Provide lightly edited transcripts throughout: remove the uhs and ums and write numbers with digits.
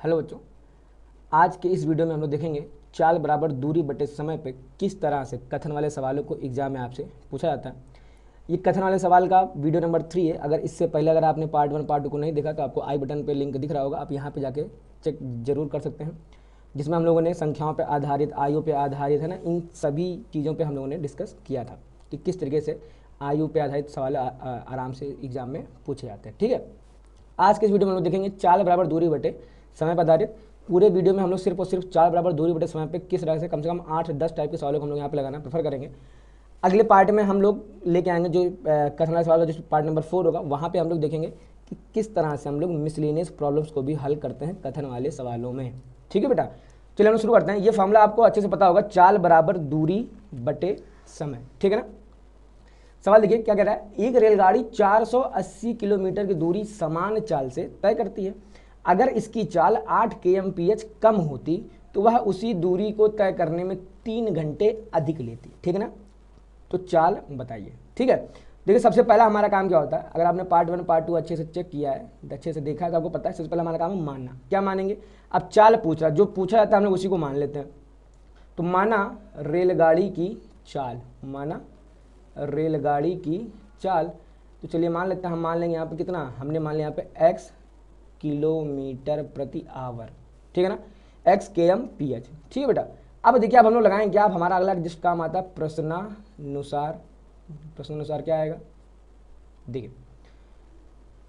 Hello बच्चों, आज के इस वीडियो में हम लोग देखेंगे चाल बराबर दूरी बटे समय पे किस तरह से कथन वाले सवालों को एग्जाम में आपसे पूछा जाता है। ये कथन वाले सवाल का वीडियो नंबर 3 है। अगर इससे पहले अगर आपने पार्ट 1 पार्ट 2 को नहीं देखा तो आपको आई बटन पे लिंक दिख रहा होगा, आप यहाँ पे जाके चेक जरूर कर सकते हैं, जिसमें हम लोगों ने संख्याओं पर आधारित, आयु पे आधारित है ना, इन सभी चीज़ों पर हम लोगों ने डिस्कस किया था कि किस तरीके से आयु पे आधारित सवाल आराम से एग्जाम में पूछे जाते हैं। ठीक है, आज के इस वीडियो में हम लोग देखेंगे चाल बराबर दूरी बटे समय पर आधारित। पूरे वीडियो में हम लोग सिर्फ और सिर्फ चाल बराबर दूरी बटे समय पे किस तरह से कम 8-10 टाइप के सवालों को हम लोग यहाँ पे लगाना प्रेफर करेंगे। अगले पार्ट में हम लोग लेके आएंगे जो कथन वाले सवाल जो पार्ट नंबर 4 होगा, वहाँ पे हम लोग देखेंगे कि किस तरह से हम लोग मिसलेनियस प्रॉब्लम्स को भी हल करते हैं कथन वाले सवालों में। ठीक है बेटा, चलिए हम शुरू करते हैं। ये फॉर्मूला आपको अच्छे से पता होगा, चाल बराबर दूरी बटे समय। ठीक है ना। सवाल देखिए क्या कह रहा है, एक रेलगाड़ी 480 किलोमीटर की दूरी समान चाल से तय करती है। अगर इसकी चाल 8 kmph कम होती तो वह उसी दूरी को तय करने में 3 घंटे अधिक लेती। ठीक है ना, तो चाल बताइए। ठीक है, देखिए सबसे पहला हमारा काम क्या होता है, अगर आपने पार्ट 1 पार्ट 2 अच्छे से चेक किया है, अच्छे से देखा है तो आपको पता है सबसे पहला हमारा काम है मानना। क्या मानेंगे, अब चाल पूछ रहा, जो पूछा जाता है हम लोग उसी को मान लेते हैं। तो माना रेलगाड़ी की चाल, माना रेलगाड़ी की चाल, तो चलिए मान लेते हैं, हम मान लेंगे यहाँ पे कितना, हमने मान लिया यहाँ पे x किलोमीटर प्रति आवर। ठीक है ना, x kmph। ठीक है बेटा, अब देखिए अब हम लोग लगाएंगे क्या, अब हमारा अगला जिस काम आता है प्रश्नानुसार। प्रश्नानुसार क्या आएगा, देखिए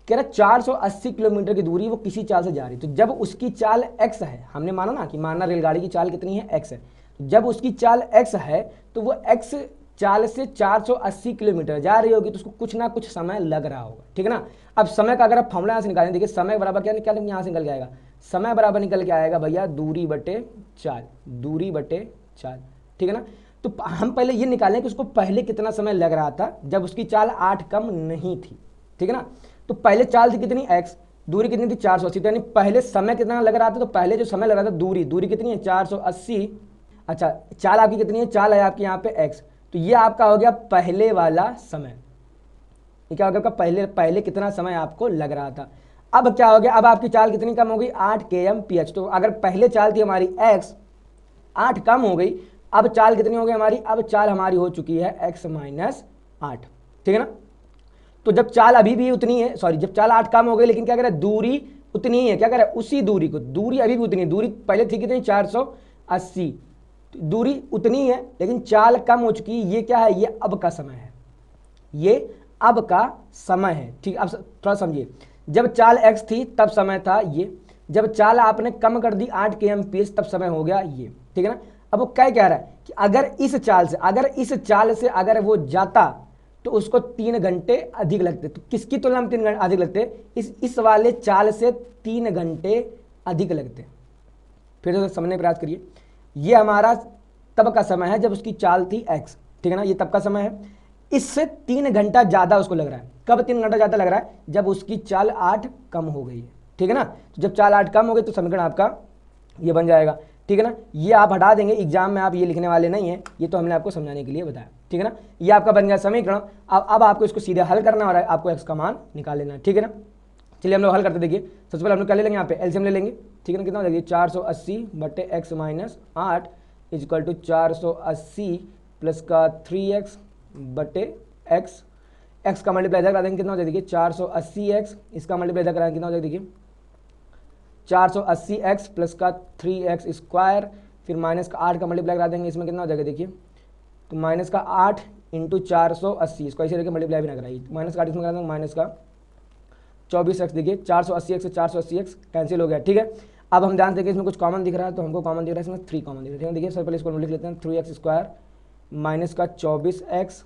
कह रहा 480 किलोमीटर की दूरी वो किसी चाल से जा रही, तो जब उसकी चाल x है, हमने माना ना कि माना रेलगाड़ी की चाल कितनी है, x है, जब उसकी चाल x है तो वो x चाल से 480 किलोमीटर जा रही होगी तो उसको कुछ ना कुछ समय लग रहा होगा। ठीक है ना, अब समय का अगर आप फॉर्मूला यहाँ से निकालें, देखिए समय बराबर क्या निकालें, यहाँ से निकल के आएगा, समय बराबर निकल के आएगा भैया दूरी बटे चाल, दूरी बटे चाल। ठीक है ना, तो हम पहले ये निकालें कि उसको पहले कितना समय लग रहा था जब उसकी चाल 8 कम नहीं थी। ठीक है ना, तो पहले चाल थी कितनी x, दूरी कितनी थी 480, तो यानी पहले समय कितना लग रहा था, तो पहले जो समय लग रहा था दूरी, दूरी कितनी है 480। अच्छा, चाल आपकी कितनी है, चाल है आपकी यहाँ पे x, तो ये आपका हो गया पहले वाला समय। ये क्या हो गया आपका, पहले कितना समय आपको लग रहा था। अब क्या हो गया, अब आपकी चाल कितनी कम हो गई, 8 kmph। तो अगर पहले चाल थी हमारी x, 8 कम हो गई, अब चाल कितनी हो गई हमारी, अब चाल हमारी हो चुकी है x माइनस 8। ठीक है ना, तो जब चाल अभी भी उतनी है, सॉरी जब चाल 8 कम हो गई लेकिन क्या कह रहा है दूरी उतनी ही है, क्या कह रहा है उसी दूरी को, दूरी अभी भी उतनी है, दूरी पहले थी कितनी 480, दूरी उतनी है लेकिन चाल कम हो चुकी है। ये क्या है, ये अब का समय है, ये अब का समय है। ठीक, अब थोड़ा समझिए, जब चाल x थी तब समय था ये, जब चाल आपने कम कर दी 8 kmph तब समय हो गया ये। ठीक है ना, अब वो क्या कह रहा है कि अगर इस चाल से अगर वो जाता तो उसको 3 घंटे अधिक लगते, तो किसकी तुलना में 3 घंटे अधिक लगते, इस वाले चाल से 3 घंटे अधिक लगते। फिर से समझने का प्रयास करिए, ये हमारा तब का समय है जब उसकी चाल थी x। ठीक है ना, ये तब का समय है, इससे 3 घंटा ज्यादा उसको लग रहा है। कब 3 घंटा ज्यादा लग रहा है, जब उसकी चाल 8 कम हो गई है। ठीक है ना, तो जब चाल 8 कम हो गई तो समीकरण आपका ये बन जाएगा। ठीक है ना, ये आप हटा देंगे, एग्जाम में आप ये लिखने वाले नहीं है, ये तो हमने आपको समझाने के लिए बताया। ठीक है ना, ये आपका बन गया समीकरण। अब आपको इसको सीधे हल करना और आपको x का मान निकाल लेना है। ठीक है ना, चलिए हम लोग हल करते, देखिए सबसे पहले हम लोग क्या ले लेंगे, यहाँ पे एलसीएम ले लेंगे। ठीक है ना, कितना हो जाएगा 480 बटे x minus 8 equal to 480 plus का 3x बटे x, x का मल्टीप्लाई इधर करा देंगे, कितना हो जाएगा देखिए 480x, इसका मल्टीप्लाई इधर कराएंगे कितना हो जाएगा देखिए 480x प्लस का 3x स्क्वायर, फिर माइनस का 8 का मल्टीप्लाई करा देंगे, इसमें कितना हो जाएगा देखिए, तो माइनस का 8 इंटू 480, इसको ऐसे लेकर मल्टीप्लाई भी ना कराइए, माइनस का 8 इसमें करा देंगे, माइनस का 24x, देखिए 480x से 480x कैंसिल हो गया। ठीक है, अब हम ध्यान से देखिए इसमें कुछ कॉमन दिख रहा है, तो हमको कॉमन दिख रहा है इसमें 3 कॉमन दिख रहा है। ठीक है, देखिए सबसे पहले इसको लिख लेते हैं 3x स्क्वायर माइनस का 24x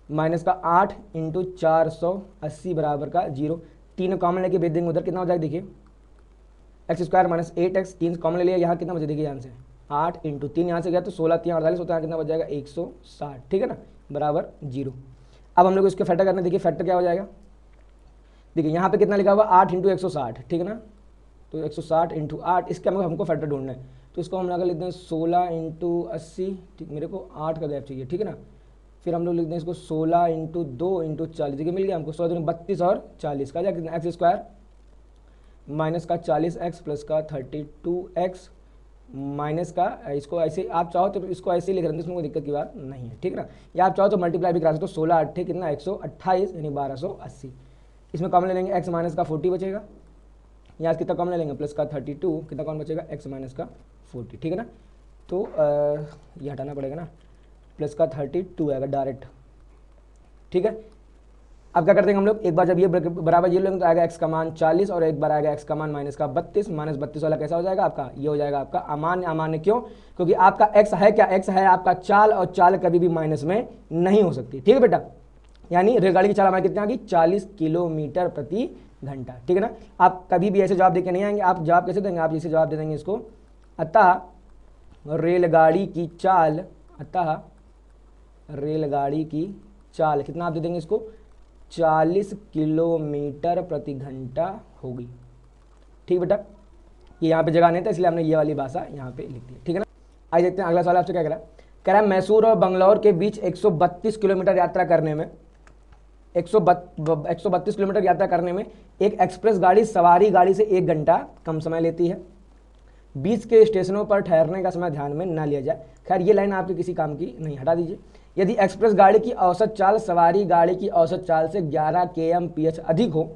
माइनस का 8 इंटू 480 बराबर का 0, 3 कॉमन लेके भेज देंगे उधर, कितना हो जाएगा देखिए x square minus 8x, 3 common ले लिया, यहाँ कितना बचे देखिए यहाँ से 8 इंटू 3 यहाँ से गया तो 16 3 48 होता है, कितना बच जाएगा 160। ठीक है ना, बराबर 0। अब हम लोग इसके फैक्टर करने, देखिए फैक्टर क्या हो जाएगा, देखिए यहाँ पे कितना लिखा हुआ 8 इंटू 160। ठीक है ना, तो 160 इंटू 8, इसके हमको फैक्टर ढूंढना है, तो इसको हम लगा लेते हैं 16 इंटू 80। ठीक, मेरे को 8 का गैप चाहिए। ठीक है ना, फिर हम लोग लिखते हैं इसको 16 इंटू 2 इंटू 40, देखिए मिल गया हमको 100 32 और 40 का जाएगा एक्स स्क्वायर माइनस का 40x प्लस का 32x माइनस का, इसको ऐसे आप चाहो तो इसको ऐसे ही लिख रहे हैं, इसमें कोई दिक्कत की बात नहीं है, ठीक है ना। या आप चाहो तो मल्टीप्लाई भी करा सकते हो, 16 8 कितना 128 यानी 1280। इसमें कॉमन ले लेंगे, x माइनस का 40 बचेगा, यहाँ कितना कॉमन ले लेंगे प्लस का 32, कितना कॉमन बचेगा x माइनस का 40, ठीक है ना। तो ये हटाना पड़ेगा ना, प्लस का 32 आएगा डायरेक्ट, ठीक है। अब क्या करते हैं हम लोग, एक बार जब ये बराबर ये लेंगे तो आएगा x का मान 40 और एक बार आएगा x का मान माइनस का 32, माइनस 32 वाला कैसा हो जाएगा आपका, ये हो जाएगा आपका अमान्य। अमान्य क्यों, क्योंकि आपका x है क्या, x है आपका चाल, और चाल कभी भी माइनस में नहीं हो सकती, ठीक है बेटा। यानी रेलगाड़ी की चाल हमारी कितनी आ गई, 40 किलोमीटर प्रति घंटा, ठीक है ना। आप कभी भी ऐसे जवाब देके नहीं आएंगे, आप जवाब कैसे देंगे, आप जैसे जवाब दे देंगे इसको, अतः रेलगाड़ी की चाल, अतः रेलगाड़ी की चाल कितना आप दे देंगे इसको, 40 किलोमीटर प्रति घंटा होगी, ठीक बेटा। ये यहाँ पे जगह नहीं था इसलिए हमने ये वाली भाषा यहाँ पे लिख दी, ठीक है ना। आइए देखते हैं अगला सवाल आपसे क्या कह रहा है मैसूर और बंगलौर के बीच 132 किलोमीटर यात्रा करने में 132 किलोमीटर यात्रा करने में एक एक्सप्रेस गाड़ी सवारी गाड़ी से 1 घंटा कम समय लेती है। बीच के स्टेशनों पर ठहरने का समय ध्यान में न लिया जाए। खैर ये लाइन आपके किसी काम की नहीं, हटा दीजिए। यदि एक्सप्रेस गाड़ी की औसत चाल सवारी गाड़ी की औसत चाल से 11 kmph अधिक हो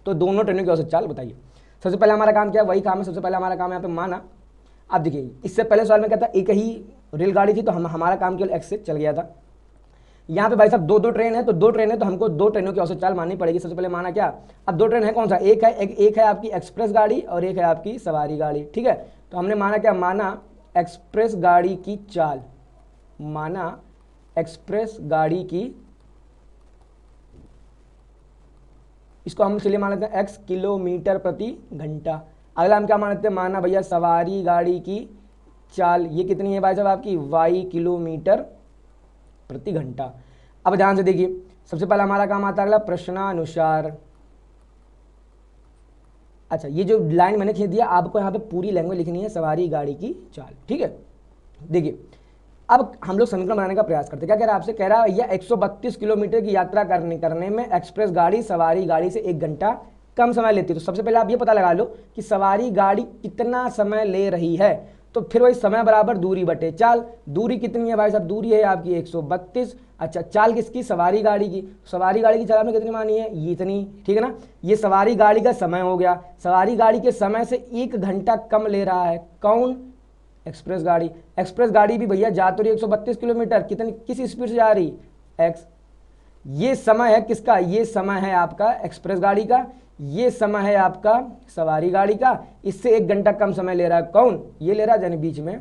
तो दोनों ट्रेनों की औसत चाल बताइए। सबसे पहले हमारा काम क्या है, वही काम है, सबसे पहले हमारा काम है यहाँ पे माना। अब देखिए इससे पहले सवाल में क्या था, एक ही रेलगाड़ी थी तो हमारा काम केवल एक्स से चल गया था। यहाँ पे भाई साहब दो ट्रेन है, तो दो ट्रेन है तो हमको 2 ट्रेनों की औसत चाल माननी पड़ेगी। सबसे पहले माना क्या, अब 2 ट्रेन है कौन सा, एक है आपकी एक्सप्रेस गाड़ी और एक है आपकी सवारी गाड़ी, ठीक है। तो हमने माना क्या, माना एक्सप्रेस गाड़ी की चाल, माना एक्सप्रेस गाड़ी की, इसको हम चलिए मान लेते हैं x किलोमीटर प्रति घंटा। अगला हम क्या मान लेते हैं, माना भैया सवारी गाड़ी की चाल, ये कितनी है भाई साहब आपकी y किलोमीटर प्रति घंटा। अब ध्यान से देखिए, सबसे पहला हमारा काम आता है अगला प्रश्नानुसार। अच्छा ये जो लाइन मैंने खींच दिया, आपको यहाँ पे पूरी लैंग्वेज लिखनी है, सवारी गाड़ी की चाल, ठीक है। देखिए अब हम लोग समीकरण बनाने का प्रयास करते हैं। क्या कह रहा है आपसे, कह रहा है यह 132 किलोमीटर की यात्रा करने में एक्सप्रेस गाड़ी सवारी गाड़ी से 1 घंटा कम समय लेती है। तो सबसे पहले आप ये पता लगा लो कि सवारी गाड़ी कितना समय ले रही है, तो फिर वही समय बराबर दूरी बटे चाल। दूरी कितनी है भाई साहब, दूरी है आपकी 132। अच्छा चाल किसकी, सवारी गाड़ी की। सवारी गाड़ी की चाल आपने कितनी मानी है, ये इतनी, ठीक है ना। ये सवारी गाड़ी का समय हो गया, सवारी गाड़ी के समय से 1 घंटा कम ले रहा है कौन, एक्सप्रेस गाड़ी। एक्सप्रेस गाड़ी भी भैया जा तो रही 132 किलोमीटर, कितनी किस स्पीड से जा रही, एक्स। ये समय है किसका, ये समय है आपका एक्सप्रेस गाड़ी का, ये समय है आपका सवारी गाड़ी का। इससे 1 घंटा कम समय ले रहा है कौन, ये ले रहा है, यानी बीच में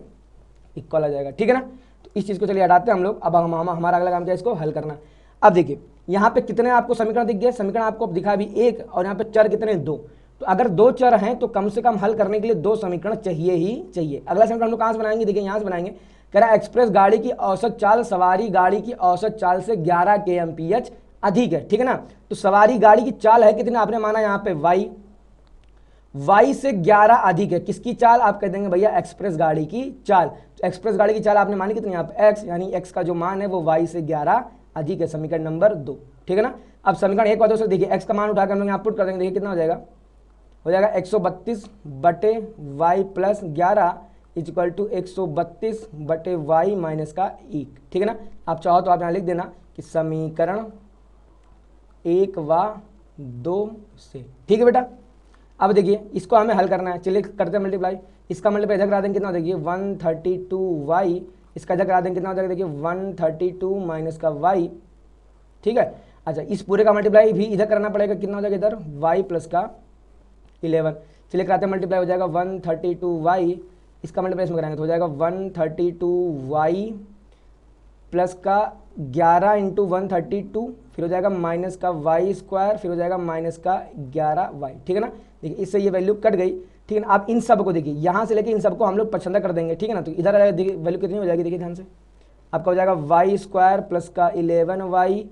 इक्वल आ जाएगा, ठीक है ना। तो इस चीज को चलिए हटाते हैं हम लोग। अब हमारा अगला काम क्या है, इसको हल करना। अब देखिए यहाँ पे कितने आपको समीकरण दिख गए, समीकरण आपको दिखा भी 1 और यहाँ पे चर कितने 2। तो अगर 2 चर हैं तो कम से कम हल करने के लिए 2 समीकरण चाहिए ही चाहिए। अगला समीकरण हम लोग कहाँ से बनाएंगे, देखिए यहाँ से बनाएंगे। कह रहा है एक्सप्रेस गाड़ी की औसत चाल सवारी गाड़ी की औसत चाल से 11 kmph अधिक है, ठीक है ना। तो सवारी गाड़ी की चाल है कितना, आपने माना यहाँ पे y से 11 अधिक है, किसकी चाल, आप कह देंगे भैया एक्सप्रेस गाड़ी की चाल। तो एक्सप्रेस गाड़ी की चाल आपने मानी कितनी यहाँ पे x, यानी x का जो मान है वो y से 11 अधिक है, समीकरण नंबर 2, ठीक है ना। अब समीकरण 1 और 2 से देखिए x का मान उठाकर हम लोग यहाँ पुट कर देंगे, देखिए कितना हो जाएगा 132 बटे y प्लस 11 इक्वल टू 132 बटे y माइनस का 1, ठीक है ना। आप चाहो तो आप यहाँ लिख देना कि समीकरण 1 व 2 से, ठीक है बेटा। अब देखिए इसको हमें हल करना है, चलिए करते हैं मल्टीप्लाई। इसका मल्टीप्लाई इधर करा देंगे कितना, देखिए 132y, इसका इधर करा देंगे कितना हो जाएगा, देखिए 132 माइनस का y, ठीक है। अच्छा इस पूरे का मल्टीप्लाई भी इधर करना पड़ेगा, कितना हो जाएगा इधर y प्लस का 11। चलिए कराते हैं मल्टीप्लाई, हो जाएगा 132y, इसका मल्टीप्लाई इसमें कराएंगे तो हो जाएगा 132y प्लस का 11 इंटू 132, फिर हो जाएगा माइनस का y स्क्वायर, फिर हो जाएगा माइनस का 11y, ठीक है ना। देखिए इससे ये वैल्यू कट गई, ठीक है ना। अब इन सब को देखिए यहाँ से लेके इन सबको हम लोग पसंद कर देंगे, ठीक है ना। तो इधर देखिए वैल्यू कितनी हो जाएगी, देखिए ध्यान से, आपका हो जाएगा y स्क्वायर प्लस का 11y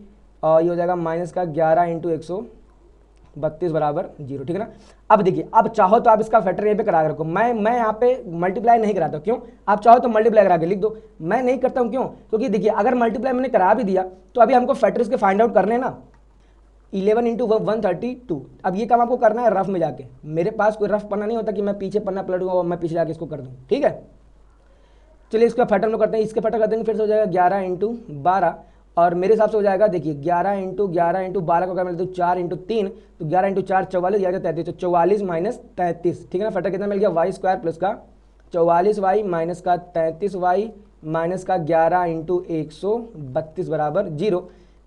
और ये हो जाएगा माइनस का 11 इंटू 132 बराबर 0, ठीक है ना। अब देखिए अब चाहो तो आप इसका फैक्टर यहाँ पे करा के रखो, मैं यहाँ पे मल्टीप्लाई नहीं कराता, क्यों, आप चाहो तो मल्टीप्लाई करा के लिख दो, मैं नहीं करता हूँ, क्यों, क्योंकि देखिए अगर मल्टीप्लाई मैंने करा भी दिया तो अभी हमको फैक्टर इसके फाइंड आउट करने ना। 11 इंटू 132। अब ये काम आपको करना है रफ में जाके, मेरे पास कोई रफ पन्ना नहीं होता कि मैं पीछे पन्ना पलटूंगा और मैं पीछे जाके इसको कर दूँ, ठीक है। चलिए इसका फैक्टर लोग करते हैं, इसके फैक्टर कर देंगे, फिर से हो जाएगा 11 इंटू 12, और मेरे हिसाब से हो जाएगा, देखिए 11 इंटू 12 को क्या मिलता है 4 इंटू 3, तो 11 इंटू 4 44, 33, तो 44 माइनस 33, ठीक है ना। फैक्टर कितना मिल गया, वाई स्क्वायर प्लस का 44y माइनस का 33y माइनस का 11 इंटू 132 बराबर 0।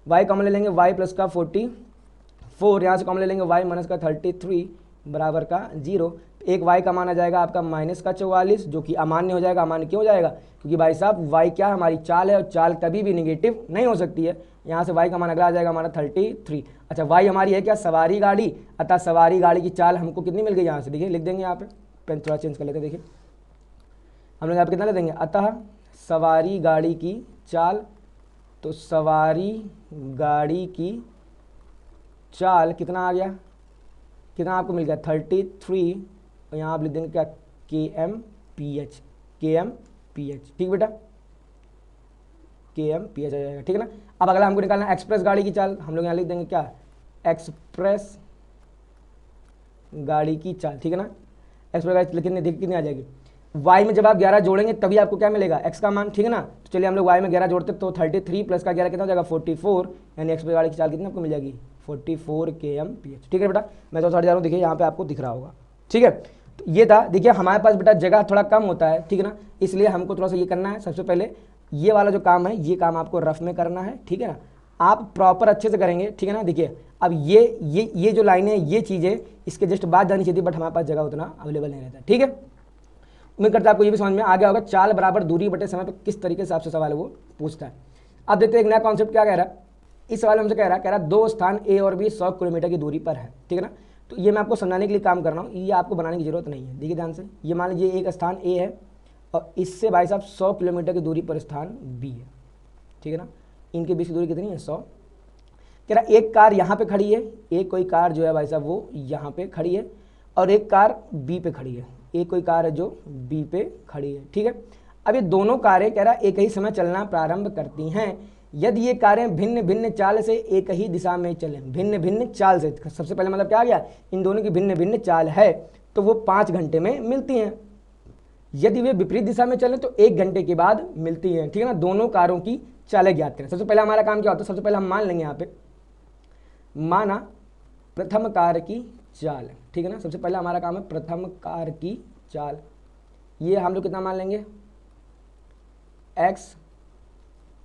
y कॉमन ले लेंगे, y प्लस का 44, यहाँ से कॉमन ले लेंगे y माइनस का 33 बराबर का 0। एक y का मान आ जाएगा आपका माइनस का 44, जो कि अमान्य हो जाएगा। अमान्य क्यों हो जाएगा, क्योंकि भाई साहब y क्या हमारी चाल है, और चाल कभी भी निगेटिव नहीं हो सकती है। यहाँ से y का मान अगला आ जाएगा हमारा 33। अच्छा, y हमारी है क्या, सवारी गाड़ी, अतः सवारी गाड़ी की चाल हमको कितनी मिल गई, यहाँ से देखिए लिख देंगे, यहाँ पे पेन थोड़ा चेंज कर लेते हैं, देखिए हम लोग यहाँ पे कितना ले देंगे, अतः सवारी गाड़ी की चाल, तो सवारी गाड़ी की चाल कितना आ गया, कितना आपको मिल गया 33, और यहाँ आप लिख देंगे क्या kmph, kmph, ठीक बेटा, kmph आ जाएगा, ठीक है ना। अब अगला हमको निकालना है एक्सप्रेस गाड़ी की चाल, हम लोग यहाँ लिख देंगे क्या, एक्सप्रेस गाड़ी की चाल, ठीक है ना। एक्सप्रेस गाड़ी कितनी आ जाएगी, y में जब आप 11 जोड़ेंगे तभी आपको क्या मिलेगा, x का मान, ठीक है ना। तो चलिए हम लोग y में 11 जोड़ते, तो 33 प्लस का 11 कितना हो जाएगा 44, यानी एक्सप्रेस गाड़ी की चाल कितनी आपको मिल जाएगी 44 kmph, ठीक है बेटा। मैं तो हट जा रहा हूँ, देखिए यहाँ पे आपको दिख रहा होगा, ठीक है। तो ये था, देखिए हमारे पास बेटा जगह थोड़ा कम होता है, ठीक है ना, इसलिए हमको थोड़ा सा ये करना है। सबसे पहले ये वाला जो काम है, ये काम आपको रफ में करना है, ठीक है ना, आप प्रॉपर अच्छे से करेंगे, ठीक है ना। देखिए अब ये जो लाइनें, ये चीज़ें इसके जस्ट बाद जानी चाहिए, बट हमारे पास जगह उतना अवेलेबल नहीं रहता, ठीक है। उम्मीद करता है आपको ये भी समझ में आ गया होगा, चाल बराबर दूरी बटे समय पर किस तरीके से आपसे सवाल है वो पूछता है। अब देखते हैं एक नया कॉन्सेप्ट क्या कह रहा है। इस सवाल में हमसे कह रहा है दो स्थान ए और बी 100 किलोमीटर की दूरी पर है, ठीक है ना। तो ये मैं आपको समझाने के लिए काम कर रहा हूँ, ये आपको बनाने की जरूरत नहीं है। देखिए ध्यान से, ये मान लीजिए एक स्थान ए है और इससे भाई साहब 100 किलोमीटर की दूरी पर स्थान बी है, ठीक है ना। इनके बीच की दूरी कितनी है 100। कह रहा एक कार यहाँ पे खड़ी है, एक कोई कार जो है भाई साहब वो यहाँ पे खड़ी है, और एक कार बी पे खड़ी है, एक कोई कार है जो बी पे खड़ी है, ठीक है। अब ये दोनों कारें कह रहा एक ही समय चलना प्रारंभ करती हैं यदि ये कारें भिन्न भिन्न चाल से एक ही दिशा में चलें। भिन्न भिन्न चाल से, सबसे पहले मतलब क्या आ गया, इन दोनों की भिन्न भिन्न चाल है, तो वो 5 घंटे में मिलती हैं। यदि वे विपरीत दिशा में चलें तो 1 घंटे के बाद मिलती हैं, ठीक है ना। दोनों कारों की चालें ज्ञात करें। सबसे पहले हमारा काम क्या होता है, सबसे पहले हम मान लेंगे यहाँ पे, माना प्रथम कार की चाल, ठीक है ना। सबसे पहले हमारा काम है प्रथम कार की चाल, ये हम लोग कितना मान लेंगे x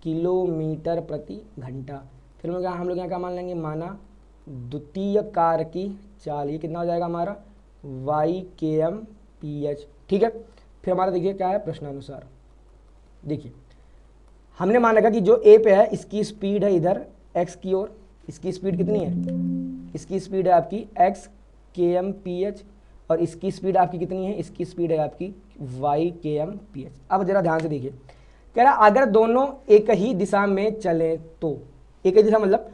किलोमीटर प्रति घंटा। फिर हम लोग यहाँ क्या मान लेंगे, माना द्वितीय कार की चाल, ये कितना हो जाएगा हमारा y kmph, ठीक है। फिर हमारा देखिए क्या है प्रश्नानुसार, देखिए हमने मान रखा कि जो a पे है इसकी स्पीड है इधर x की ओर, इसकी स्पीड कितनी है, इसकी स्पीड है आपकी x kmph, और इसकी स्पीड आपकी कितनी है, इसकी स्पीड है आपकी y kmph। अब जरा ध्यान से देखिए, कह रहा अगर दोनों एक ही दिशा में चले तो, एक ही दिशा मतलब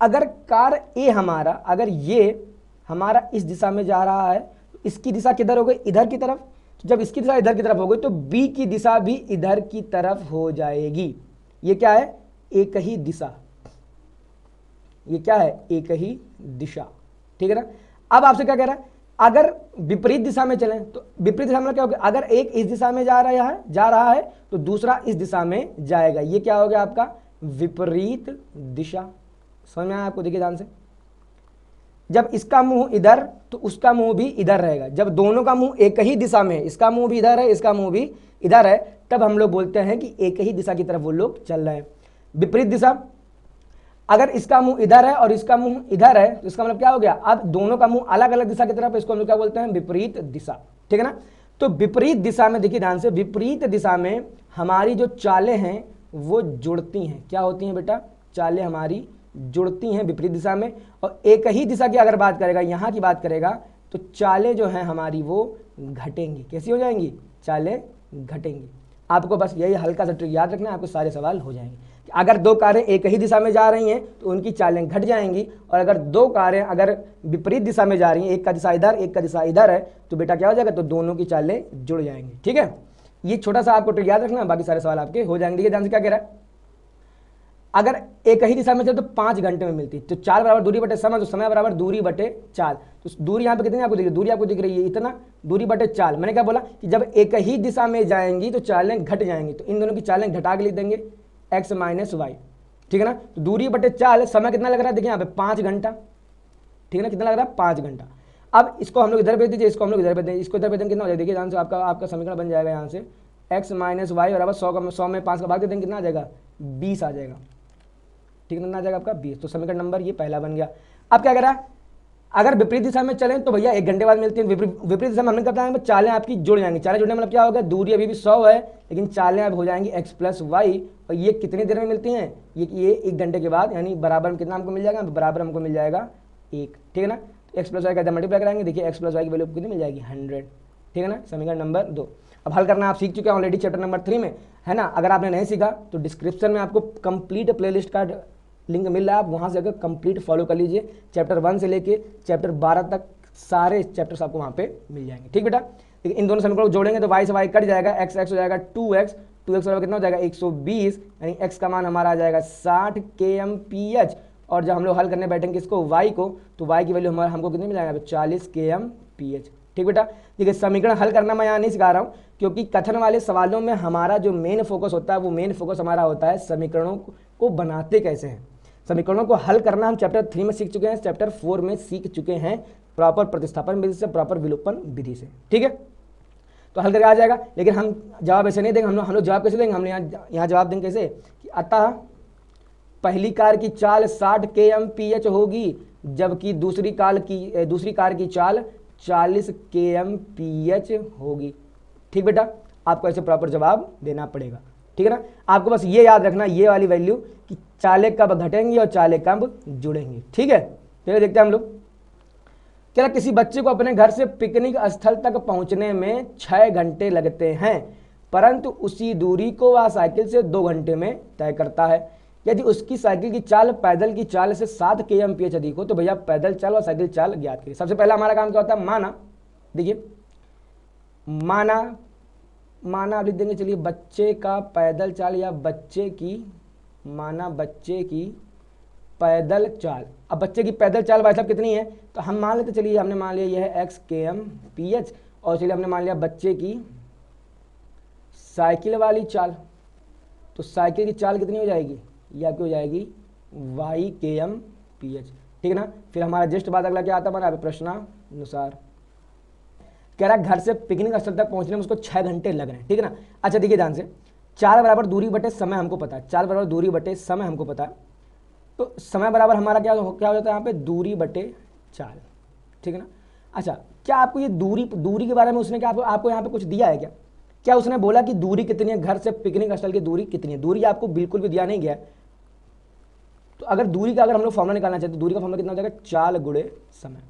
अगर कार ए हमारा, अगर ये हमारा इस दिशा में जा रहा है तो इसकी दिशा किधर हो गई, इधर की तरफ। तो जब इसकी दिशा इधर की तरफ हो गई तो बी की दिशा भी इधर की तरफ हो जाएगी। ये क्या है, एक ही दिशा, ये क्या है एक ही दिशा, ठीक है ना। अब आपसे क्या कह रहा है, अगर विपरीत दिशा में चलें तो विपरीत दिशा में क्या होगा, अगर एक इस दिशा में जा रहा है तो दूसरा इस दिशा में जाएगा, ये क्या हो गया आपका विपरीत दिशा। समझ में आया आपको, देखिए ध्यान से, जब इसका मुंह इधर तो उसका मुंह भी इधर रहेगा। जब दोनों का मुंह एक ही दिशा में है, इसका मुंह भी इधर है इसका मुंह भी इधर है, तब हम लोग बोलते हैं कि एक ही दिशा की तरफ वो लोग चल रहे हैं। विपरीत दिशा, अगर इसका मुंह इधर है और इसका मुंह इधर है तो इसका मतलब क्या हो गया, अब दोनों का मुंह अलग अलग दिशा की तरफ है, इसको हम लोग क्या बोलते हैं विपरीत दिशा, ठीक है ना। तो विपरीत दिशा में देखिए ध्यान से, विपरीत दिशा में हमारी जो चालें हैं वो जुड़ती हैं। क्या होती हैं बेटा, चालें हमारी जुड़ती हैं विपरीत दिशा में। और एक ही दिशा की अगर बात करेगा, यहाँ की बात करेगा, तो चालें जो हैं हमारी वो घटेंगी। कैसी हो जाएंगी, चालें घटेंगी। आपको बस यही हल्का सा ट्रिक याद रखना है, आपको सारे सवाल हो जाएंगे। अगर दो कारें एक ही दिशा में जा रही हैं तो उनकी चालें घट जाएंगी, और अगर दो कारें अगर विपरीत दिशा में जा रही हैं, एक का दिशा इधर एक का दिशा इधर है, तो बेटा क्या हो जाएगा, तो दोनों की चालें जुड़ जाएंगी, ठीक है। ये छोटा सा आपको ट्रिक याद रखना, बाकी सारे सवाल आपके हो जाएंगे। देखिए ध्यान से क्या कह रहा है, अगर एक ही दिशा में चले तो 5 घंटे में मिलती। तो चाल बराबर दूरी बटे समय, तो समय बराबर दूरी बटे चाल। तो दूरी यहाँ पे कितनी आपको दिख रही है, दूरी आपको दिख रही है इतना, दूरी बटे चाल। मैंने क्या बोला कि जब एक ही दिशा में जाएंगी तो चालें घट जाएंगी, तो इन दोनों की चालें घटा के लिख देंगे x माइनस वाई, ठीक है ना। तो दूरी बटे चाल, समय कितना लग रहा है देखिए यहाँ पे 5 घंटा, ठीक है ना, कितना लग रहा है 5 घंटा। अब इसको हम लोग इधर भेज दीजिए, इसको हम लोग इधर भेज देंगे, इसको इधर भेज देंगे, कितना हो जाएगा देखिए ध्यान से, आपका समीकरण बन जाएगा यहाँ से x माइनस वाई बराबर 100 में 5 का भाग दे देंगे, कितना आ जाएगा 20 आ जाएगा, ठीक है ना, आ जाएगा आपका 20। तो समीकरण नंबर ये पहला बन गया। अब क्या कह रहा है, अगर विपरीत दिशा में चलें तो भैया 1 घंटे बाद मिलती है। विपरीत दिशा में हमने कहा है चालें आपकी जुड़ जाएंगी, चालें जुड़ने मतलब क्या होगा, दूरी अभी भी 100 है लेकिन चालें अब हो जाएंगी x प्लस वाई, और ये कितनी देर में मिलती हैं, ये 1 घंटे के बाद, यानी बराबर में कितना हमको मिल जाएगा, बराबर हमको मिल जाएगा 1, ठीक है ना। तो x प्लस वाई का इधर मल्टीप्लाई कराएंगे, देखिए x प्लस वाई की वैल्यू कितनी मिल जाएगी 100, ठीक है ना। समीकरण नंबर 2। अब हल करना आप सीख चुके हैं ऑलरेडी चैप्टर नंबर 3 में, है ना। अगर आपने नहीं सीखा तो डिस्क्रिप्शन में आपको कंप्लीट प्लेलिस्ट का लिंक मिल रहा है, आप वहाँ से अगर कंप्लीट फॉलो कर लीजिए। चैप्टर 1 से लेके चैप्टर 12 तक सारे चैप्टर्स आपको वहाँ पे मिल जाएंगे, ठीक बेटा। लेकिन इन दोनों समीकरणों को जोड़ेंगे तो y से y कट जाएगा, x हो जाएगा 2x बराबर कितना हो जाएगा 120, यानी x का मान हमारा आ जाएगा 60 kmph। और जब हम लोग हल करने बैठेंगे इसको y को, तो y की वैल्यू हमको कितनी मिल जाएगा 40 kmph, ठीक बेटा। देखिए समीकरण हल करना मैं यहाँ नहीं सिखा रहा हूँ, क्योंकि कथन वाले सवालों में हमारा जो मेन फोकस होता है, वो मेन फोकस हमारा होता है समीकरणों को बनाते कैसे हैं। समीकरणों को हल करना हम चैप्टर 3 में सीख चुके हैं, चैप्टर 4 में सीख चुके हैं, प्रॉपर प्रतिस्थापन विधि से, प्रॉपर विलोपन विधि से, ठीक है। तो हल करके आ जाएगा, लेकिन हम जवाब ऐसे नहीं देंगे, हम लोग जवाब कैसे देंगे, हम यहाँ जवाब देंगे कैसे कि अतः पहली कार की चाल 60 kmph होगी, जबकि दूसरी कार की चाल 40 kmph होगी, ठीक बेटा। आपको ऐसे प्रॉपर जवाब देना पड़ेगा, ठीक है ना। आपको बस ये याद रखना, ये वाली वैल्यू कि चालें कब घटेंगी और चालें कब जुड़ेंगी, ठीक है। चलिए देखते हैं हम लोग। क्या किसी बच्चे को अपने घर से पिकनिक स्थल तक पहुंचने में 6 घंटे लगते हैं, परंतु उसी दूरी को वह साइकिल से 2 घंटे में तय करता है। यदि उसकी साइकिल की चाल पैदल की चाल से 7 kmph अधिक हो तो भैया पैदल चाल और साइकिल चाल ज्ञात करिए। सबसे पहला हमारा काम क्या होता है, माना, देखिए माना आप लिख देंगे, चलिए बच्चे का पैदल चाल या बच्चे की पैदल चाल। अब बच्चे की पैदल चाल भाई साहब कितनी है, तो हम मान लेते, चलिए हमने मान लिया यह है x kmph, और चलिए हमने मान लिया बच्चे की साइकिल वाली चाल, तो साइकिल की चाल कितनी हो जाएगी, यह आपकी हो जाएगी y kmph, ठीक है ना। फिर हमारा जस्ट बाद अगला क्या आता है हमारा प्रश्नानुसार, कह रहा है घर से पिकनिक स्थल तक पहुंचने में उसको 6 घंटे लग रहे हैं, ठीक है ना। अच्छा देखिए ध्यान से, चाल बराबर दूरी बटे समय हमको पता है, चाल बराबर दूरी बटे समय हमको पता है, तो समय बराबर हमारा क्या हो जाता है यहाँ पे, दूरी बटे चाल, ठीक है ना। अच्छा क्या आपको ये दूरी के बारे में उसने क्या आपको यहाँ पे कुछ दिया है क्या उसने बोला कि दूरी कितनी है, घर से पिकनिक स्थल की दूरी कितनी है, दूरी आपको बिल्कुल भी दिया नहीं गया। तो अगर दूरी का अगर हम लोग फॉर्मूला निकालना चाहते तो दूरी का फॉर्मूला कितना हो जाएगा, चाल गुणे समय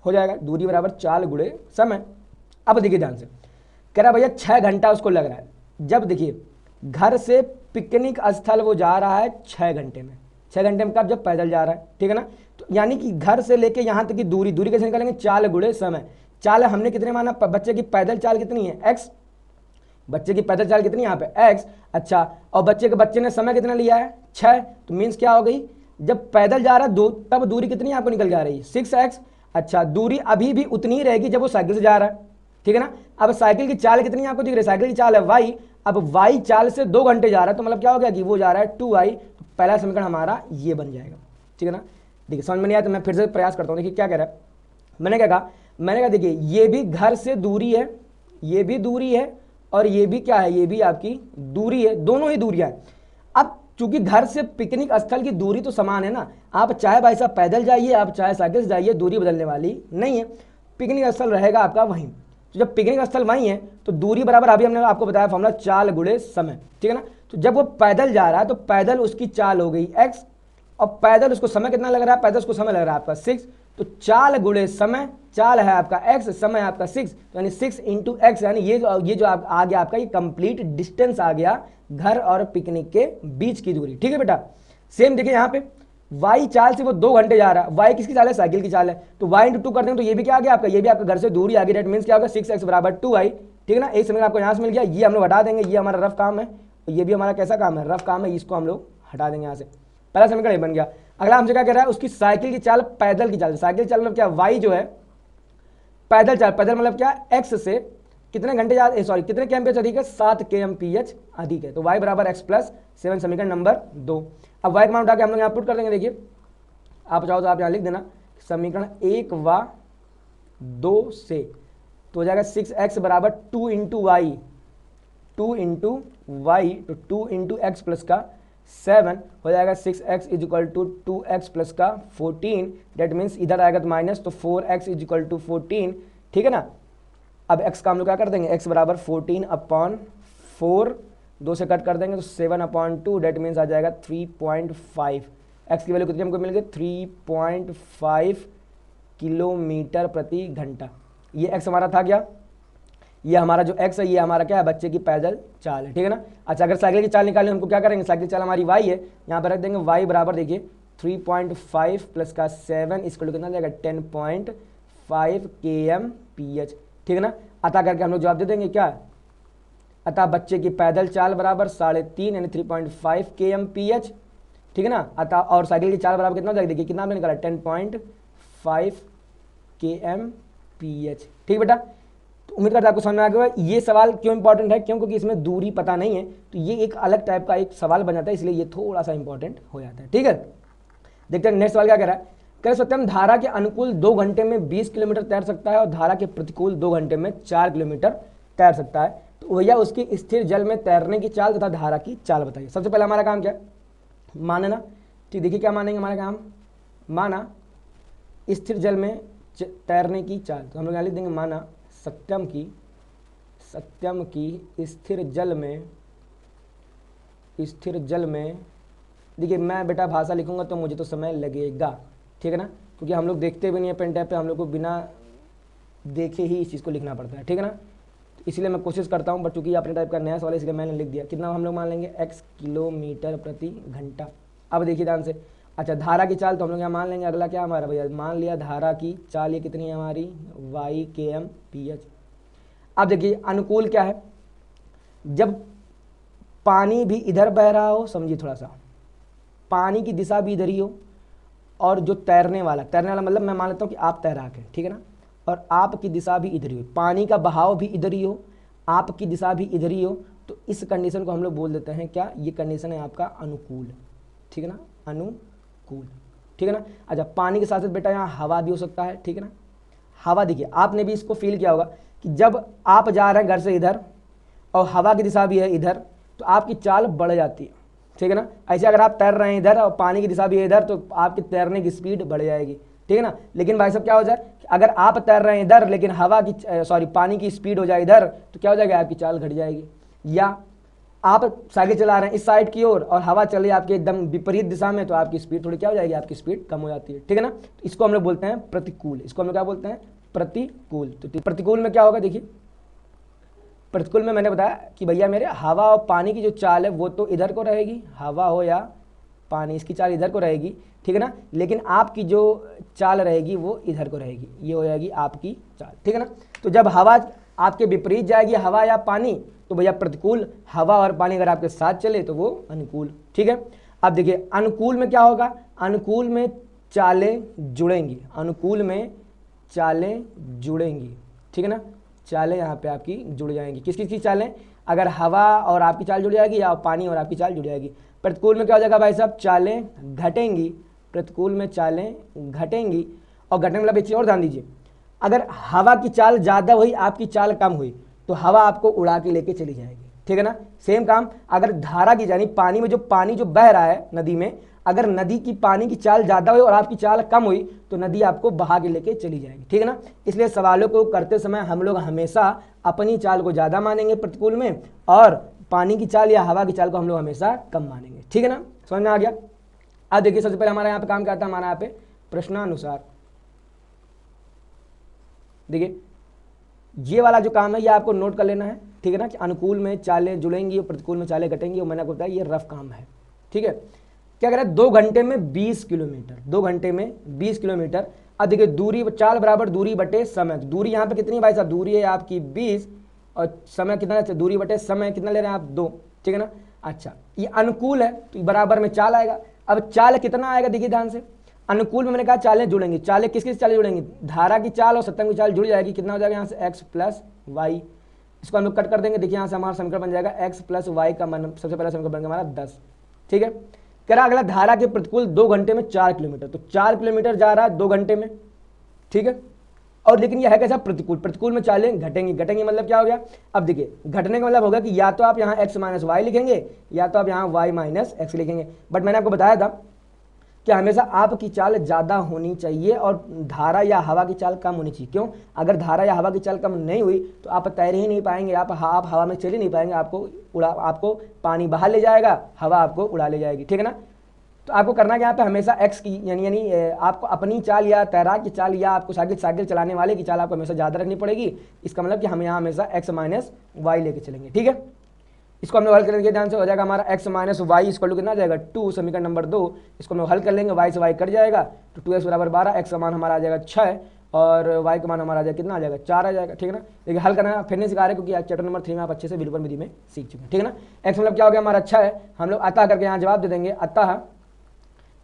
हो जाएगा, दूरी बराबर चाल गुणे समय। अब देखिए ध्यान से, कह रहा भैया 6 घंटा उसको लग रहा है, जब देखिए घर से पिकनिक स्थल वो जा रहा है 6 घंटे में, 6 घंटे में कब, जब पैदल जा रहा है, ठीक है ना। तो यानी कि घर से लेके यहाँ तक की दूरी कैसे निकालेंगे, चाल गुणे समय। चाल हमने कितने माना, बच्चे की पैदल चाल कितनी है x, बच्चे की पैदल चाल कितनी है यहाँ पे x, अच्छा, और बच्चे ने समय कितना लिया है 6, तो मीन्स क्या हो गई, जब पैदल जा रहा है तब दूरी कितनी आपको निकल जा रही है 6x। अच्छा दूरी अभी भी उतनी ही रहेगी जब वो साइकिल से जा रहा है, ठीक है ना। अब साइकिल की चाल कितनी आपको दिख रही है, साइकिल की चाल है y, अब y चाल से 2 घंटे जा रहा है, तो मतलब क्या हो गया कि वो जा रहा है 2y, तो पहला समीकरण हमारा ये बन जाएगा, ठीक है ना। देखिए समझ में नहीं आया तो मैं फिर से प्रयास करता हूँ। देखिए क्या कह रहा है, मैंने कहा देखिए ये भी घर से दूरी है, ये भी दूरी है, और ये भी क्या है, ये भी आपकी दूरी है, दोनों ही दूरियां हैं। अब चूंकि घर से पिकनिक स्थल की दूरी तो समान है ना, आप चाहे भाई साहब पैदल जाइए, आप चाहे साइकिल से जाइए, दूरी बदलने वाली नहीं है, पिकनिक स्थल रहेगा आपका वहीं। तो जब पिकनिक स्थल वहीं है तो दूरी बराबर, अभी हमने आपको बताया फॉर्मूला चाल गुणे समय, ठीक है ना। तो जब वो पैदल जा रहा है तो पैदल उसकी चाल हो गई x, और पैदल उसको समय कितना लग रहा है, पैदल उसको समय लग रहा है आपका 6, तो चाल गुणे समय, चाल है आपका x, समय आपका 6, तो यानी 6 इंटू एक्स, यानी ये जो आ गया आपका ये कंप्लीट डिस्टेंस आ गया घर और पिकनिक के बीच की दूरी, ठीक है बेटा। सेम देखिए यहाँ पे y चाल से वो 2 घंटे जा रहा है, y किसकी चाल है, साइकिल की चाल है, तो y इंटू 2 कर देंगे तो ये भी क्या आ गया आपका, ये भी आपका घर से दूरी आ गई, डेट मीन्स क्या होगा 6x बराबर 2y, ठीक है ना। एक समय आपको यहाँ से मिल गया, ये हम लोग हटा देंगे, ये हमारा रफ काम है, ये भी हमारा कैसा काम है, रफ काम है, इसको हम लोग हटा देंगे यहाँ से, पहला समीकरण ये बन गया। अगला हमसे क्या कह रहा है, उसकी साइकिल की चाल पैदल की चाल, साइकिल की चाल मतलब क्या, वाई जो है पैदल चाल, पैदल मतलब क्या, एक्स से कितने घंटे सॉरी कितने kmph अधिक है, 7 kmph अधिक है। तो y बराबर एक्स प्लस 7 समीकरण नंबर 2। अब y का मान उठा के हम लोग यहाँ पुट कर देंगे। देखिए आप चाहो तो आप यहाँ लिख देना समीकरण 1 व 2 से, तो हो जाएगा 6x बराबर 2 इंटू वाई, 2 इंटू वाई, तो 2 इंटू एक्स प्लस का 7 हो जाएगा 6x is equal to 2x plus का 14, डेट मीन्स इधर आएगा तो माइनस, तो 4x इज इक्वल टू 14, ठीक है ना। अब x का हम लोग क्या कर देंगे, x बराबर 14/4, 2 से कट कर देंगे तो 7/2, डेट मीन्स आ जाएगा 3.5। x की वैल्यू कितनी हमको मिल गई, 3.5 किलोमीटर प्रति घंटा। ये x हमारा था क्या, ये हमारा जो x है ये हमारा क्या है, बच्चे की पैदल चाल है, ठीक है ना। अच्छा अगर साइकिल की चाल निकालें हमको क्या करेंगे, साइकिल की चाल हमारी y है, यहाँ पर रख देंगे y बराबर देखिए 3.5 प्लस का 7 इसको कितना जाएगा 10.5 kmph, ठीक है ना। अतः करके हम लोग जवाब दे देंगे क्या, अतः बच्चे की पैदल चाल बराबर 3.5 यानी 3.5 kmph, ठीक है ना। अतः और साइकिल की चाल बराबर कितना जाएगा, देखिए कितना हमने निकाला 10.5 kmph, ठीक बेटा। तो उम्मीद करता है आपको समझ में आ गया। ये सवाल क्यों इंपॉर्टेंट है, क्यों, क्योंकि इसमें दूरी पता नहीं है, तो ये एक अलग टाइप का एक सवाल बन जाता है, इसलिए ये थोड़ा सा इंपॉर्टेंट हो जाता है, ठीक है। देखते हैं नेक्स्ट सवाल क्या कह रहा है, कह सकते हैं धारा के अनुकूल 2 घंटे में 20 किलोमीटर तैर सकता है और धारा के प्रतिकूल 2 घंटे में 4 किलोमीटर तैर सकता है, तो भैया उसकी स्थिर जल में तैरने की चाल तथा धारा की चाल बताइए। सबसे पहले हमारा काम क्या है, मानना, ठीक, देखिए क्या मानेंगे, हमारा काम माना स्थिर जल में तैरने की चाल, तो हम लोग यहाँ लिख देंगे माना सत्यम की स्थिर जल में, देखिए मैं बेटा भाषा लिखूंगा तो मुझे तो समय लगेगा, ठीक है ना, क्योंकि हम लोग देखते भी नहीं है पेन टैप पे, हम लोग को बिना देखे ही इस चीज़ को लिखना पड़ता है, ठीक है ना। तो इसलिए मैं कोशिश करता हूँ, बट चूंकि अपने टाइप का नया सवाल है इसलिए मैंने लिख दिया। कितना हम लोग मान लेंगे, x किलोमीटर प्रति घंटा। अब देखिए ध्यान से, अच्छा धारा की चाल तो हम लोग यहाँ मान लेंगे, अगला क्या हमारा भैया, मान लिया धारा की चाल ये कितनी है हमारी y kmph। अब देखिए अनुकूल क्या है, जब पानी भी इधर बह रहा हो, समझिए थोड़ा सा, पानी की दिशा भी इधर ही हो, और जो तैरने वाला मतलब मैं मान लेता हूँ कि आप तैराक हैं, ठीक है ना, और आपकी दिशा भी इधर ही हो, पानी का बहाव भी इधर ही हो, आपकी दिशा भी इधर ही हो, तो इस कंडीशन को हम लोग बोल देते हैं क्या, ये कंडीशन है आपका अनुकूल, ठीक है ना, अनुकूल, ठीक है ना। अच्छा पानी के साथ साथ बेटा यहाँ हवा भी हो सकता है, ठीक है ना। हवा देखिए आपने भी इसको फील किया होगा कि जब आप जा रहे हैं घर से इधर और हवा की दिशा भी है इधर, तो आपकी चाल बढ़ जाती है, ठीक है ना। ऐसे अगर आप तैर रहे हैं इधर और पानी की दिशा भी है इधर, तो आपकी तैरने की स्पीड बढ़ जाएगी, ठीक है ना। लेकिन भाई साहब क्या हो जाए, अगर आप तैर रहे हैं इधर लेकिन पानी की स्पीड हो जाए इधर, तो क्या हो जाएगा, आपकी चाल घट जाएगी। या आप साइकिल चला रहे हैं इस साइड की ओर और हवा चल रही है आपके एकदम विपरीत दिशा में, तो आपकी स्पीड थोड़ी क्या हो जाएगी, आपकी स्पीड कम हो जाती है, ठीक है ना। तो इसको हम लोग बोलते हैं प्रतिकूल, इसको हम लोग क्या बोलते हैं, प्रतिकूल। तो प्रतिकूल में क्या होगा, देखिए प्रतिकूल में मैंने बताया कि भैया मेरे हवा और पानी की जो चाल है वो तो इधर को रहेगी, हवा हो या पानी इसकी चाल इधर को रहेगी, ठीक है ना, लेकिन आपकी जो चाल रहेगी वो इधर को रहेगी, ये हो जाएगी आपकी चाल, ठीक है ना। तो जब हवा आपके विपरीत जाएगी, हवा या पानी, तो भैया प्रतिकूल, हवा और पानी अगर आपके साथ चले तो वो अनुकूल, ठीक है। अब देखिए अनुकूल में क्या होगा, अनुकूल में चालें जुड़ेंगी, अनुकूल में चालें जुड़ेंगी, ठीक है ना, चालें यहाँ पे आपकी जुड़ जाएंगी। किस किस की चालें, अगर हवा और आपकी चाल जुड़ जाएगी या पानी और आपकी चाल जुड़ जाएगी। प्रतिकूल में क्या हो जाएगा भाई साहब, चालें घटेंगी, प्रतिकूल में चालें घटेंगी। और घटने मतलब एक चीज़ और ध्यान दीजिए, अगर हवा की चाल ज़्यादा हुई आपकी चाल कम हुई तो हवा आपको उड़ा के लेके चली जाएगी, ठीक है ना। सेम काम अगर धारा की यानी पानी में जो पानी जो बह रहा है नदी में, अगर नदी की पानी की चाल ज़्यादा हुई और आपकी चाल कम हुई तो नदी आपको बहा के लेके चली जाएगी, ठीक है ना। इसलिए सवालों को करते समय हम लोग हमेशा अपनी चाल को ज़्यादा मानेंगे प्रतिकूल में, और पानी की चाल या हवा की चाल को हम लोग हमेशा कम मानेंगे, ठीक है ना, समझ में आ गया। अब देखिए सबसे पहले हमारा यहाँ पे काम क्या था, हमारा यहाँ पे प्रश्नानुसार, देखिए ये वाला जो काम है ये आपको नोट कर लेना है, ठीक है ना, कि अनुकूल में चालें जुड़ेंगी और प्रतिकूल में चालें घटेंगी, और मैंने आपको बताया ये रफ काम है, ठीक है। क्या कह रहा है, 2 घंटे में 20 किलोमीटर, 2 घंटे में 20 किलोमीटर। अब देखिए दूरी चाल बराबर दूरी बटे समय, तो दूरी यहाँ पे कितनी है भाई साहब, दूरी है आपकी 20 और समय कितना है, दूरी बटे समय कितना ले रहे हैं आप 2, ठीक है ना। अच्छा ये अनुकूल है तो बराबर में चाल आएगा। अब चाल कितना आएगा देखिए ध्यान से, अनुकूल में मैंने कहा चालें जुड़ेंगी, चालें किस किस चालें जुड़ेंगी, धारा की चाल और सत्संग की चाल जुड़ जाएगी, कितना हो जाएगा यहाँ से x प्लस वाई, इसको हम लोग कट कर देंगे। देखिए यहाँ से हमारा समीकरण बन जाएगा x प्लस वाई का मान सबसे पहला समीकरण बन गया हमारा 10। ठीक है, कह रहा अगला धारा के प्रतिकूल 2 घंटे में 4 किलोमीटर, तो 4 किलोमीटर जा रहा है 2 घंटे में। ठीक है, और लेकिन यह है कैसा प्रतिकूल, प्रतिकूल में चालें घटेंगी, घटेंगी मतलब क्या हो गया, अब देखिए घटने का मतलब होगा कि या तो आप यहाँ x माइनस वाई लिखेंगे या तो आप यहाँ y माइनस एक्स लिखेंगे। बट मैंने आपको बताया था कि हमेशा आपकी चाल ज़्यादा होनी चाहिए और धारा या हवा की चाल कम होनी चाहिए। क्यों, अगर धारा या हवा की चाल कम नहीं हुई तो आप तैर ही नहीं पाएंगे, आप हवा में चल ही नहीं पाएंगे, आपको पानी बाहर ले जाएगा, हवा आपको उड़ा ले जाएगी। ठीक है ना, तो आपको करना क्या यहाँ पे हमेशा एक्स की यानी आपको अपनी चाल या तैराक की चाल या आपको साइकिल चलाने वाले की चाल आपको हमेशा ज़्यादा रखनी पड़ेगी। इसका मतलब कि हम यहाँ हमेशा एक्स माइनस वाई लेके चलेंगे। ठीक है, इसको हम लोग हल करेंगे, ध्यान से हो जाएगा हमारा x माइनस वाई इसको कितना आ जाएगा 2, समीकरण नंबर 2। इसको हम लोग हल कर लेंगे, y से y कट जाएगा तो 2x बराबर 12, x का मान हमारा आ जाएगा 6 और y का मान हमारा आ जाएगा कितना आ जाएगा 4 आ जाएगा। ठीक है ना, देखिए हल करना फिर नहीं सिखा रहे क्योंकि चैप्टर नंबर 3 में आप अच्छे से विलोपन विधि में सीख चुके हैं। ठीक है ना, x मतलब क्या हो गया हमारा अच्छा है, हम लोग अतः करके यहाँ जवाब दे देंगे,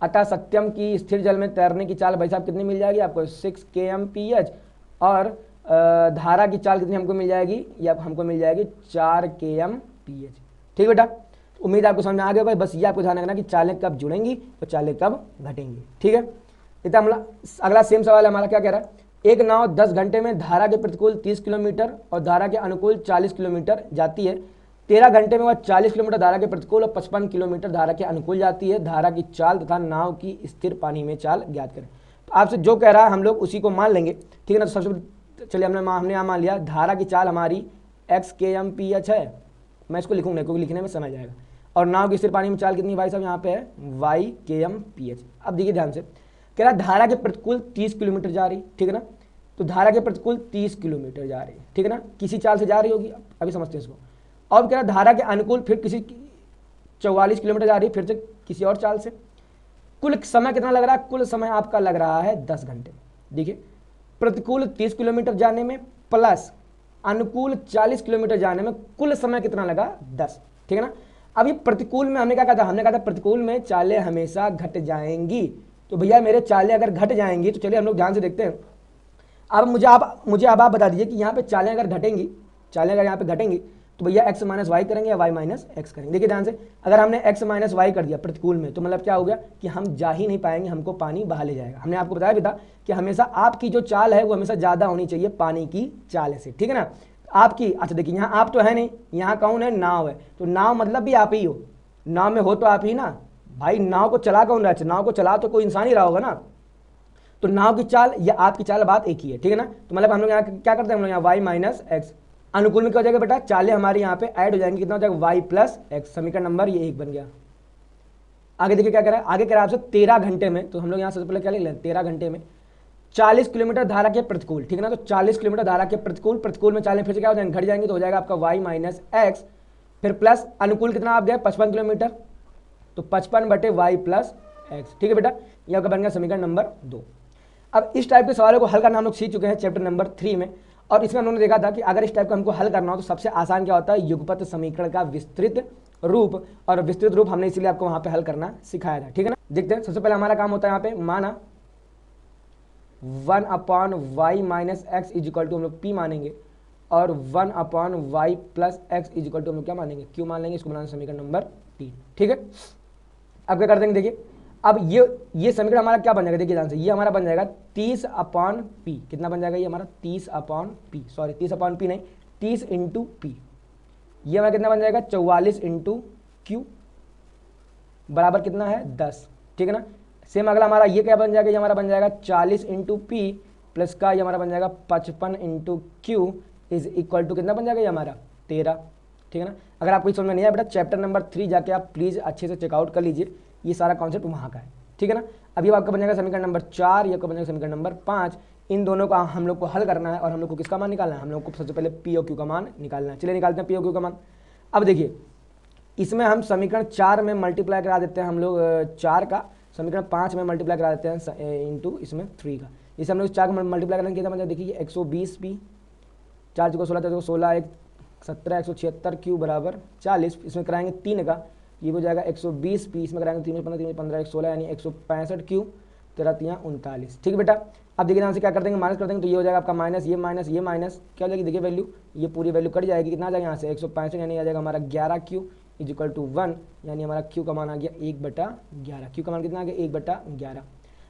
अतः सत्यम की स्थिर जल में तैरने की चाल भाई साहब कितनी मिल जाएगी आपको 6 kmph और धारा की चाल कितनी हमको मिल जाएगी, या हमको मिल जाएगी 4 kmph। ठीक बेटा, उम्मीद आपको समझ में आ गया भाई, बस ये आपको ध्यान रखना कि चालें कब जुड़ेंगी और चालें कब घटेंगी। ठीक है, इतना अगला सेम सवाल है हमारा, क्या कह रहा है, एक नाव 10 घंटे में धारा के प्रतिकूल 30 किलोमीटर और धारा के अनुकूल 40 किलोमीटर जाती है, 13 घंटे में वह 40 किलोमीटर धारा के प्रतिकूल और 55 किलोमीटर धारा के अनुकूल जाती है, धारा की चाल तथा नाव की स्थिर पानी में चाल ज्ञात करें। तो आपसे जो कह रहा है हम लोग उसी को मान लेंगे। ठीक है ना, तो सबसे चलिए हमने यहाँ मान लिया धारा की चाल हमारी x kmph है, मैं इसको लिखूंगा क्योंकि लिखने में समय जाएगा, और नाव की स्थिर पानी में चाल कितनी भाई साहब यहाँ पे है y kmph। अब देखिए ध्यान से, कह रहा धारा के प्रतिकूल 30 किलोमीटर जा रही, ठीक है ना, तो धारा के प्रतिकूल 30 किलोमीटर जा रही है, ठीक है ना, किसी चाल से जा रही होगी, अभी समझते हैं इसको। और कह रहा धारा के अनुकूल फिर किसी 44 किलोमीटर जा रही है, फिर से किसी और चाल से। कुल समय कितना लग रहा है, कुल समय आपका लग रहा है 10 घंटे। देखिए प्रतिकूल 30 किलोमीटर जाने में प्लस अनुकूल 40 किलोमीटर जाने में कुल समय कितना लगा 10। ठीक है ना, अब ये प्रतिकूल में हमने क्या कहा था, हमने कहा था प्रतिकूल में चालें हमेशा घट जाएंगी। तो भैया मेरे चालें अगर घट जाएंगी तो चलिए हम लोग ध्यान से देखते हैं। अब मुझे आप बता दीजिए कि यहाँ पे चालें अगर घटेंगी, चालें अगर यहाँ पे घटेंगी तो भैया x माइनस वाई करेंगे या y माइनस एक्स करेंगे। देखिए ध्यान से, अगर हमने x माइनस वाई कर दिया प्रतिकूल में तो मतलब क्या हो गया कि हम जा ही नहीं पाएंगे, हमको पानी बहा ले जाएगा। हमने आपको बताया भी था कि हमेशा आपकी जो चाल है वो हमेशा ज़्यादा होनी चाहिए पानी की चाल से। ठीक है ना, आपकी, अच्छा देखिए यहाँ आप तो है नहीं, यहाँ कौन है, नाव है, तो नाव मतलब भी आप ही हो, नाव में हो तो आप ही ना भाई। नाव को चला कौन रहा है, नाव को चला तो कोई इंसान ही रहा होगा ना, तो नाव की चाल या आपकी चाल बात एक ही है। ठीक है ना, तो मतलब हम लोग यहाँ क्या करते हैं, हम लोग यहाँ y माइनस एक्स, अनुकूल में क्या हो जाएगा बेटा, चालें हमारे यहाँ पे ऐड हो जाएंगे, कितना हो जाएगा y प्लस एक्स, समीकरण नंबर ये 1 बन गया। आगे देखिए क्या कह रहा है, आगे कह रहा है आपसे 13 घंटे में, तो हम लोग यहाँ सबसे पहले क्या लिख लें 13 घंटे में 40 किलोमीटर धारा के प्रतिकूल। ठीक है ना, तो 40 किलोमीटर धारा के प्रतिकूल, प्रतिकूल में चालें फिर से क्या हो जाएंगे, घट जाएंगे, तो हो जाएगा आपका y माइनस एक्स, फिर प्लस अनुकूल कितना आप गए 55 किलोमीटर, तो 55 बटे y प्लस एक्स। ठीक है बेटा, ये आपका बन गया समीकरण नंबर 2। अब इस टाइप के सवालों को हल करना हम लोग सीख चुके हैं चैप्टर नंबर 3 में, और इसमें उन्होंने देखा था कि अगर इस टाइप का हमको हल करना हो तो सबसे आसान क्या होता है, युगपत समीकरण का विस्तृत रूप, और विस्तृत रूप हमने इसीलिए आपको वहां पे हल करना सिखाया था। ठीक है ना, देखते हैं। सबसे पहले हमारा काम होता है यहाँ पे, माना 1/y minus x is equal to हम लोग p मानेंगे, और 1/y plus x is equal to हम लोग क्या मानेंगे, q मान लेंगे। इसको बनाना समीकरण नंबर 3। ठीक है, अब क्या कर देंगे, देखिए अब ये समीकरण हमारा क्या बन जाएगा, देखिए ध्यान से, ये हमारा बन जाएगा 30/p, कितना बन जाएगा ये हमारा 30/p, सॉरी 30/p नहीं 30 इंटू p, ये हमारा कितना बन जाएगा 44 इंटू q बराबर कितना है 10। ठीक है ना, सेम अगला हमारा ये क्या बन जाएगा, ये हमारा बन जाएगा 40 इंटू p प्लस का ये हमारा बन जाएगा 55 into q is equal to कितना बन जाएगा ये हमारा 13। ठीक है ना, अगर आपको समझ में नहीं आया बेटा चैप्टर नंबर 3 जाके आप प्लीज़ अच्छे से चेकआउट कर लीजिए, ये सारा कॉन्सेप्ट वहाँ का है। ठीक है ना, अभी आपका बन जाएगा समीकरण नंबर 4, ये आपका बन जाएगा समीकरण नंबर 5। इन दोनों का हम लोग को हल करना है, और हम लोग को किसका मान निकालना है, हम लोग को सबसे पहले पी और क्यू का मान निकालना है। चलिए निकालते हैं पी और क्यू का मान। अब देखिए इसमें हम समीकरण 4 में मल्टीप्लाई करा देते हैं, हम लोग 4 का समीकरण 5 में मल्टीप्लाई करा देते हैं इंटू इसमें 3 का। इसे हम लोग 4 का मल्टीप्लाई करने किया था, मतलब देखिए 120p, 4 को 16 16 1 17 176 क्यू बराबर 40, इसमें कराएंगे 3 का, ये हो जाएगा 120 पी, इसमें कराएंगे 3 15 3 15 116 यानी 165 क्यू, 13 39। ठीक है बेटा, अब देखिए यहाँ से क्या कर देंगे, माइनस कर देंगे तो ये हो जाएगा आपका माइनस, ये माइनस, ये माइनस, क्या हो जाएगी देखिए वैल्यू, ये पूरी वैल्यू कट जाएगी, कितना आ जाएगा यहाँ से 165 यानी आ जाएगा हमारा 11 क्यू इज इक्वल टू 1, यानी हमारा क्यू का मान आ गया 1/11। क्यू का मान कितना आ गया 1/11।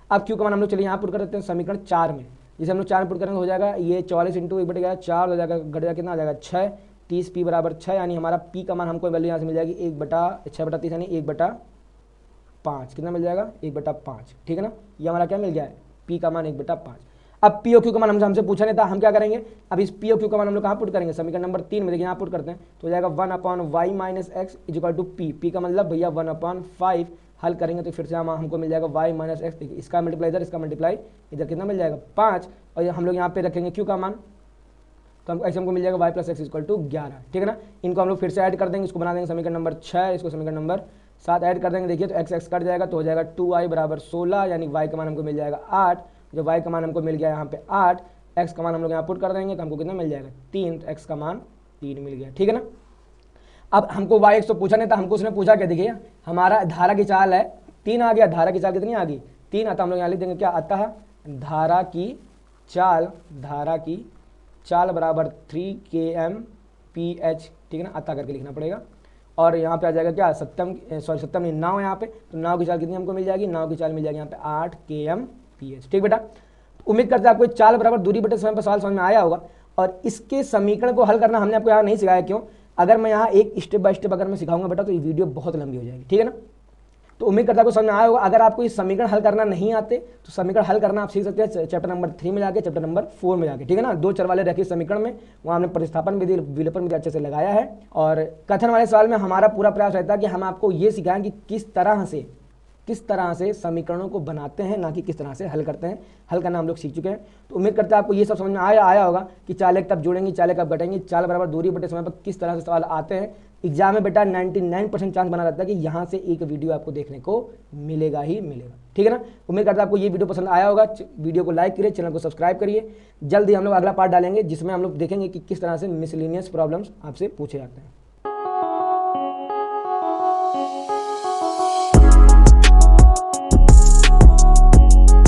अब क्यू का मान हम लोग चलिए यहाँ पुट कर देते हैं समीकरण 4 में, जिसे हम लोग 4 में पुट करेंगे हो जाएगा ये 44 इंटू 1/11 4 हो जाएगा, घट जाएगा कितना आ जाएगा 6, 30 पी बराबर 6, यानी हमारा पी का मान हमको वैल्यू यहाँ से मिल जाएगी 1/6/30 यानी 1/5, कितना मिल जाएगा 1/5। ठीक है ना, ये हमारा क्या मिल गया है पी का मान 1/5। अब पी ओ क्यू का मान हमसे पूछा नहीं था, हम क्या करेंगे, अब इस पी ओ क्यू का मान हम लोग कहाँ पुट करेंगे, समीकरण नंबर 3 में, देखिए यहाँ पुट करते हैं तो हो जाएगा 1/y minus x is equal to p, p का मतलब भैया 1/5, हल करेंगे तो फिर से हमको मिल जाएगा y माइनस एक्स, देखिए इसका मल्टीप्लाई इधर, इसका मल्टीप्लाई इधर, कितना मिल जाएगा 5, और हम लोग यहाँ पे रखेंगे क्यू का मान, तो हमको ऐसे हमको मिल जाएगा y plus x equal to 11। ठीक है ना, इनको हम लोग फिर से ऐड कर देंगे, इसको बना देंगे समीकरण नंबर 6, इसको समीकरण नंबर 7 ऐड कर देंगे, देखिए तो एक्स एक्स कट जाएगा तो हो जाएगा 2y बराबर 16, यानी y का मान हमको मिल जाएगा 8, जो y का मान हमको मिल गया यहाँ पे 8, x का मान हम लोग यहाँ पुट कर देंगे तो हमको कितना मिल जाएगा 3, तो x का मान 3 मिल गया। ठीक है ना, अब हमको y x तो पूछा नहीं था, हमको उसने पूछा क्या, देखिए हमारा धारा की चाल है 3 आ गया, धारा की चाल कितनी आ गई 3, अतः हम लोग यहाँ लिख देंगे क्या, अतः धारा की चाल बराबर 3 kmph। ठीक है ना, अतः करके लिखना पड़ेगा, और यहाँ पे आ जाएगा क्या सत्यम नहीं नाव, यहाँ पे तो नाव की चाल कितनी हमको मिल जाएगी, नाव की चाल मिल जाएगी यहाँ पे 8 kmph। ठीक बेटा, उम्मीद करते हैं आपको चाल बराबर दूरी बटे समय पर सवाल समझ में आया होगा, और इसके समीकरण को हल करना हमने आपको यहाँ नहीं सिखाया, क्यों, अगर मैं यहाँ एक स्टेप बाय स्टेप अगर मैं सिखाऊंगा बेटा तो ये वीडियो बहुत लंबी हो जाएगी। ठीक है ना, तो उम्मीद करता है आपको समझ में आया होगा। अगर आपको इस समीकरण हल करना नहीं आते तो समीकरण हल करना आप सीख सकते हैं चैप्टर नंबर 3 में जाके, चैप्टर नंबर 4 में जाके। ठीक है ना, 2 चर वाले रैखिक समीकरण में वहाँ हमने प्रतिस्थापन विधि, विलोपन विधि अच्छे से लगाया है, और कथन वाले सवाल में हमारा पूरा प्रयास रहता है कि हम आपको ये सिखाएं कि किस तरह से समीकरणों को बनाते हैं, ना कि किस तरह से हल करते हैं। हल करना हम लोग सीख चुके हैं, तो उम्मीद करते हैं आपको ये सब समझ में आया होगा कि चाल कब जुड़ेंगी, चाल कब घटेंगी, चाल बराबर दूरी बटे समय पर किस तरह से सवाल आते हैं। एग्जाम में बेटा 99% चांस बना रहता है कि यहाँ से एक वीडियो आपको देखने को मिलेगा ही मिलेगा। ठीक है ना, उम्मीद करता है आपको ये वीडियो पसंद आया होगा। वीडियो को लाइक करिए, चैनल को सब्सक्राइब करिए। जल्दी हम लोग अगला पार्ट डालेंगे जिसमें हम लोग देखेंगे कि किस तरह से मिसलेनियस प्रॉब्लम्स आपसे पूछे जाते हैं।